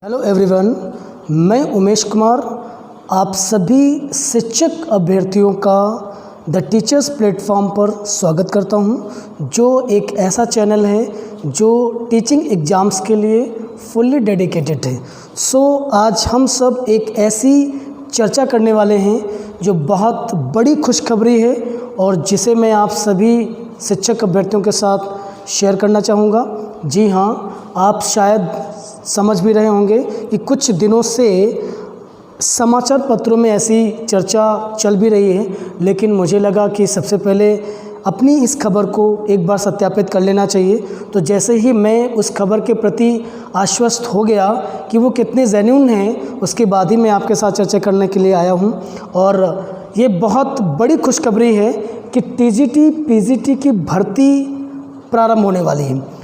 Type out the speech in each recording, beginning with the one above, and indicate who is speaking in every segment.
Speaker 1: Hello everyone, मैं उमेश कुमार आप सभी शिक्षक अभ्यर्थियों का द टीचर्स प्लेटफॉर्म पर स्वागत करता हूं, जो एक ऐसा चैनल है जो टीचिंग एग्ज़ाम्स के लिए फुल्ली डेडिकेटेड है। आज हम सब एक ऐसी चर्चा करने वाले हैं जो बहुत बड़ी खुशखबरी है और जिसे मैं आप सभी शिक्षक अभ्यर्थियों के साथ शेयर करना चाहूँगा। जी हाँ, आप शायद समझ भी रहे होंगे कि कुछ दिनों से समाचार पत्रों में ऐसी चर्चा चल भी रही है, लेकिन मुझे लगा कि सबसे पहले अपनी इस खबर को एक बार सत्यापित कर लेना चाहिए। तो जैसे ही मैं उस खबर के प्रति आश्वस्त हो गया कि वो कितने जेन्युइन है, उसके बाद ही मैं आपके साथ चर्चा करने के लिए आया हूँ। और ये बहुत बड़ी खुशखबरी है कि टीजीटी पीजीटी की भर्ती प्रारंभ होने वाली है।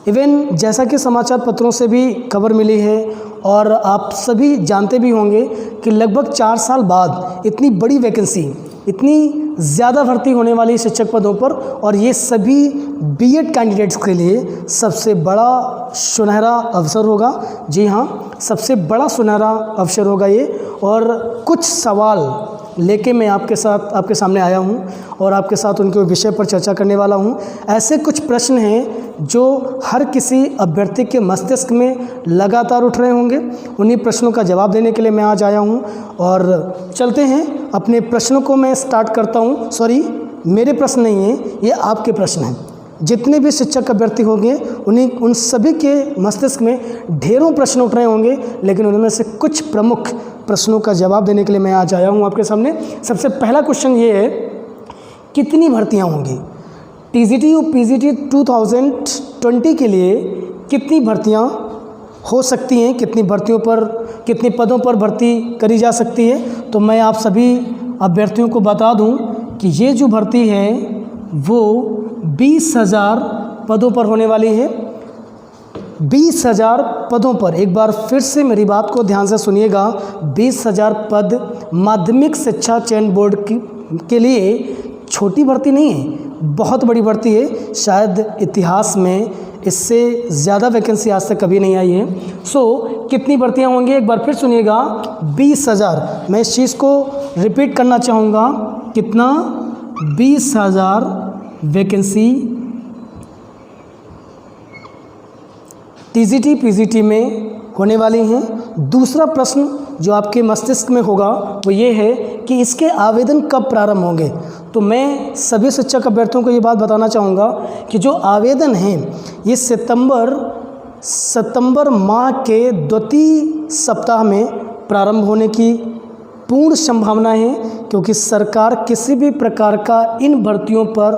Speaker 1: इवन जैसा कि समाचार पत्रों से भी खबर मिली है और आप सभी जानते भी होंगे कि लगभग 4 साल बाद इतनी बड़ी वैकेंसी, इतनी ज़्यादा भर्ती होने वाली शिक्षक पदों पर, और ये सभी बीएड कैंडिडेट्स के लिए सबसे बड़ा सुनहरा अवसर होगा। जी हाँ, सबसे बड़ा सुनहरा अवसर होगा ये। और कुछ सवाल लेके मैं आपके आपके सामने आया हूँ और आपके साथ उनके विषय पर चर्चा करने वाला हूँ। ऐसे कुछ प्रश्न हैं जो हर किसी अभ्यर्थी के मस्तिष्क में लगातार उठ रहे होंगे। उन्हीं प्रश्नों का जवाब देने के लिए मैं आज आया हूँ और चलते हैं अपने प्रश्नों को मैं स्टार्ट करता हूँ। सॉरी, मेरे प्रश्न नहीं हैं, ये आपके प्रश्न हैं। जितने भी शिक्षक अभ्यर्थी होंगे उन सभी के मस्तिष्क में ढेरों प्रश्न उठ रहे होंगे, लेकिन उनमें से कुछ प्रमुख प्रश्नों का जवाब देने के लिए मैं आज आया हूँ आपके सामने। सबसे पहला क्वेश्चन ये है, कितनी भर्तियाँ होंगी? टीजीटी और पीजीटी 2020 के लिए कितनी भर्तियाँ हो सकती हैं, कितनी पदों पर भर्ती करी जा सकती है? तो मैं आप सभी अभ्यर्थियों को बता दूं कि ये जो भर्ती है वो 20,000 पदों पर होने वाली है। 20,000 पदों पर, एक बार फिर से मेरी बात को ध्यान से सुनिएगा, 20,000 पद माध्यमिक शिक्षा चयन बोर्ड के लिए छोटी भर्ती नहीं है, बहुत बड़ी भर्ती है। शायद इतिहास में इससे ज़्यादा वैकेंसी आज तक कभी नहीं आई है। कितनी भर्तियां होंगी एक बार फिर सुनिएगा, 20,000। मैं इस चीज़ को रिपीट करना चाहूँगा, कितना? 20,000 वैकेंसी टीजीटी पीजीटी में होने वाली हैं। दूसरा प्रश्न जो आपके मस्तिष्क में होगा वो ये है कि इसके आवेदन कब प्रारंभ होंगे? तो मैं सभी शिक्षक अभ्यर्थियों को ये बात बताना चाहूँगा कि जो आवेदन हैं ये सितंबर माह के द्वितीय सप्ताह में प्रारंभ होने की पूर्ण संभावना है, क्योंकि सरकार किसी भी प्रकार का इन भर्तियों पर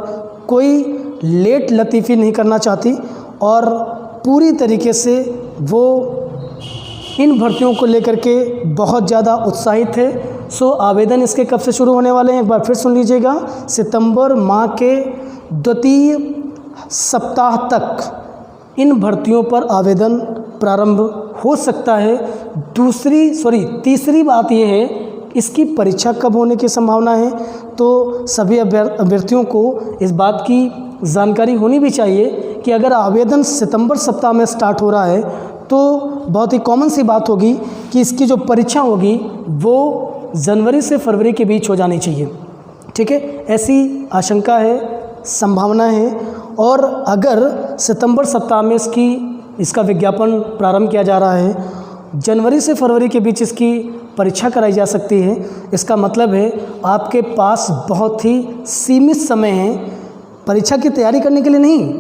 Speaker 1: कोई लेट लतीफ़ी नहीं करना चाहती और पूरी तरीके से वो इन भर्तियों को लेकर के बहुत ज़्यादा उत्साहित है। आवेदन इसके कब से शुरू होने वाले हैं एक बार फिर सुन लीजिएगा, सितंबर माह के द्वितीय सप्ताह तक इन भर्तियों पर आवेदन प्रारंभ हो सकता है। तीसरी बात यह है, इसकी परीक्षा कब होने की संभावना है? तो सभी अभ्यर्थियों को इस बात की जानकारी होनी भी चाहिए कि अगर आवेदन सितंबर सप्ताह में स्टार्ट हो रहा है तो बहुत ही कॉमन सी बात होगी कि इसकी जो परीक्षा होगी वो जनवरी से फरवरी के बीच हो जानी चाहिए। ठीक है, ऐसी आशंका है, संभावना है। और अगर सितंबर सप्ताह में इसका विज्ञापन प्रारंभ किया जा रहा है, जनवरी से फरवरी के बीच इसकी परीक्षा कराई जा सकती है, इसका मतलब है आपके पास बहुत ही सीमित समय है परीक्षा की तैयारी करने के लिए नहीं,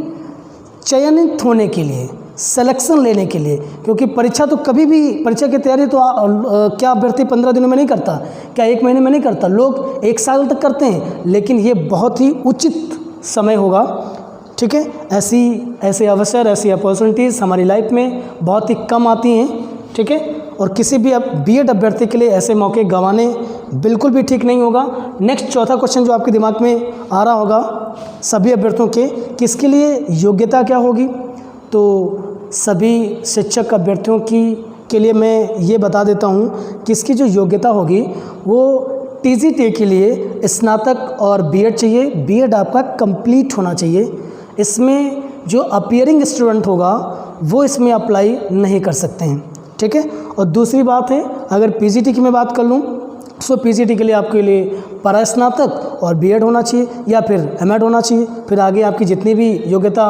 Speaker 1: चयनित होने के लिए, सिलेक्शन लेने के लिए। क्योंकि परीक्षा तो कभी भी, परीक्षा की तैयारी तो क्या अभ्यर्थी 15 दिनों में नहीं करता, क्या 1 महीने में नहीं करता, लोग 1 साल तक करते हैं, लेकिन ये बहुत ही उचित समय होगा। ठीक है, ऐसे अवसर, ऐसी अपॉर्चुनिटीज़ हमारी लाइफ में बहुत ही कम आती हैं। ठीक है, और किसी भी बीएड अभ्यर्थी के लिए ऐसे मौके गंवाने बिल्कुल भी ठीक नहीं होगा। नेक्स्ट चौथा क्वेश्चन जो आपके दिमाग में आ रहा होगा सभी अभ्यर्थियों के, कि इसके लिए योग्यता क्या होगी? तो सभी शिक्षक अभ्यर्थियों के लिए मैं ये बता देता हूँ कि इसकी जो योग्यता होगी वो टीजीटी के लिए स्नातक और बीएड चाहिए। बीएड आपका कंप्लीट होना चाहिए। इसमें जो अपीयरिंग स्टूडेंट होगा वो इसमें अप्लाई नहीं कर सकते हैं। ठीक है। और दूसरी बात है, अगर पीजीटी की मैं बात कर लूँ सो पीजीटी के लिए आपके लिए परास्नातक और बीएड होना चाहिए या फिर एमएड होना चाहिए। फिर आगे आपकी जितनी भी योग्यता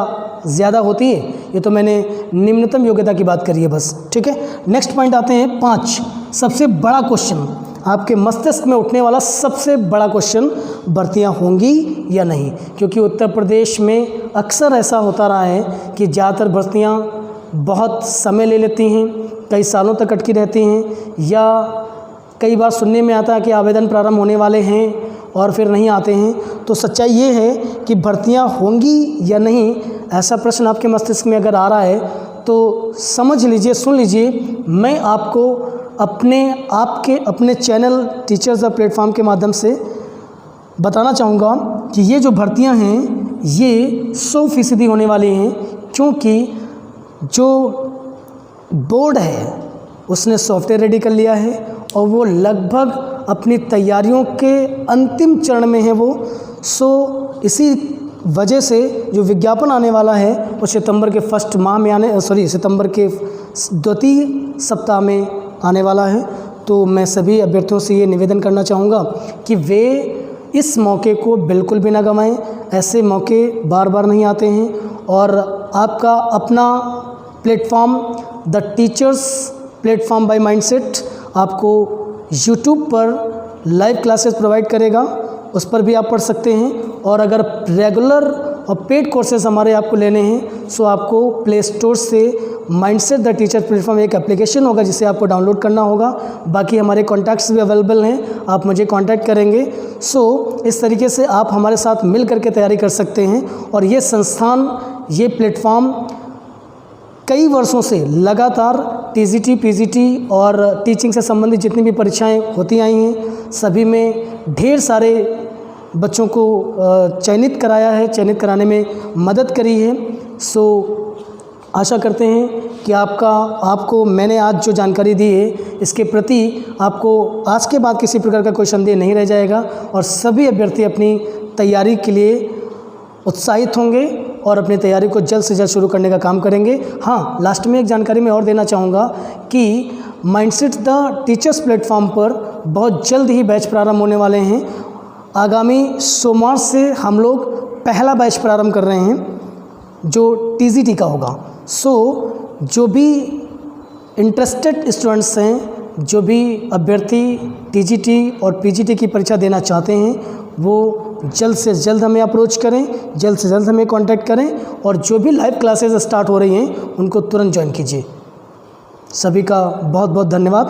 Speaker 1: ज़्यादा होती है, ये तो मैंने निम्नतम योग्यता की बात करी है बस, ठीक है। नेक्स्ट पॉइंट आते हैं 5, सबसे बड़ा क्वेश्चन, आपके मस्तिष्क में उठने वाला सबसे बड़ा क्वेश्चन, भर्तियां होंगी या नहीं। क्योंकि उत्तर प्रदेश में अक्सर ऐसा होता रहा है कि ज़्यादातर भर्तियां बहुत समय ले लेती हैं, कई सालों तक अटकी रहती हैं, या कई बार सुनने में आता है कि आवेदन प्रारंभ होने वाले हैं और फिर नहीं आते हैं। तो सच्चाई ये है कि भर्तियां होंगी या नहीं, ऐसा प्रश्न आपके मस्तिष्क में अगर आ रहा है तो समझ लीजिए, सुन लीजिए, मैं आपको अपने चैनल टीचर्स ऑफ प्लेटफॉर्म के माध्यम से बताना चाहूँगा कि ये जो भर्तियां हैं ये 100% होने वाली हैं। क्योंकि जो बोर्ड है उसने सॉफ्टवेयर रेडी कर लिया है और वो लगभग अपनी तैयारियों के अंतिम चरण में है वो। इसी वजह से जो विज्ञापन आने वाला है वो सितंबर के सितंबर के द्वितीय सप्ताह में आने वाला है। तो मैं सभी अभ्यर्थियों से ये निवेदन करना चाहूँगा कि वे इस मौके को बिल्कुल भी ना गंवाएं। ऐसे मौके बार बार नहीं आते हैं और आपका अपना platform the teachers platform bye mindset आपको यूट्यूब पर लाइव क्लासेस प्रोवाइड करेगा, उस पर भी आप पढ़ सकते हैं। और अगर रेगुलर और पेड कोर्सेज हमारे आपको लेने हैं सो आपको प्ले स्टोर से माइंडसेट द टीचर प्लेटफॉर्म एक एप्लीकेशन होगा जिसे आपको डाउनलोड करना होगा। बाकी हमारे कॉन्टैक्ट्स भी अवेलेबल हैं, आप मुझे कांटेक्ट करेंगे। इस तरीके से आप हमारे साथ मिल करके तैयारी कर सकते हैं। और ये संस्थान, ये प्लेटफॉर्म कई वर्षों से लगातार टीजीटी, पीजीटी और टीचिंग से संबंधित जितनी भी परीक्षाएं होती आई हैं सभी में ढेर सारे बच्चों को चयनित कराया है, चयनित कराने में मदद करी है। आशा करते हैं कि आपको मैंने आज जो जानकारी दी है इसके प्रति आपको आज के बाद किसी प्रकार का कोई संदेह नहीं रह जाएगा और सभी अभ्यर्थी अपनी तैयारी के लिए उत्साहित होंगे और अपनी तैयारी को जल्द से जल्द शुरू करने का काम करेंगे। हाँ, लास्ट में एक जानकारी मैं और देना चाहूँगा कि माइंडसेट द टीचर्स प्लेटफॉर्म पर बहुत जल्द ही बैच प्रारंभ होने वाले हैं। आगामी सोमवार से हम लोग पहला बैच प्रारंभ कर रहे हैं जो टीजीटी का होगा। जो भी इंटरेस्टेड स्टूडेंट्स हैं, जो भी अभ्यर्थी टीजीटी और पीजीटी की परीक्षा देना चाहते हैं वो जल्द से जल्द हमें अप्रोच करें, जल्द से जल्द हमें कांटेक्ट करें और जो भी लाइव क्लासेस स्टार्ट हो रही हैं उनको तुरंत ज्वाइन कीजिए। सभी का बहुत बहुत धन्यवाद।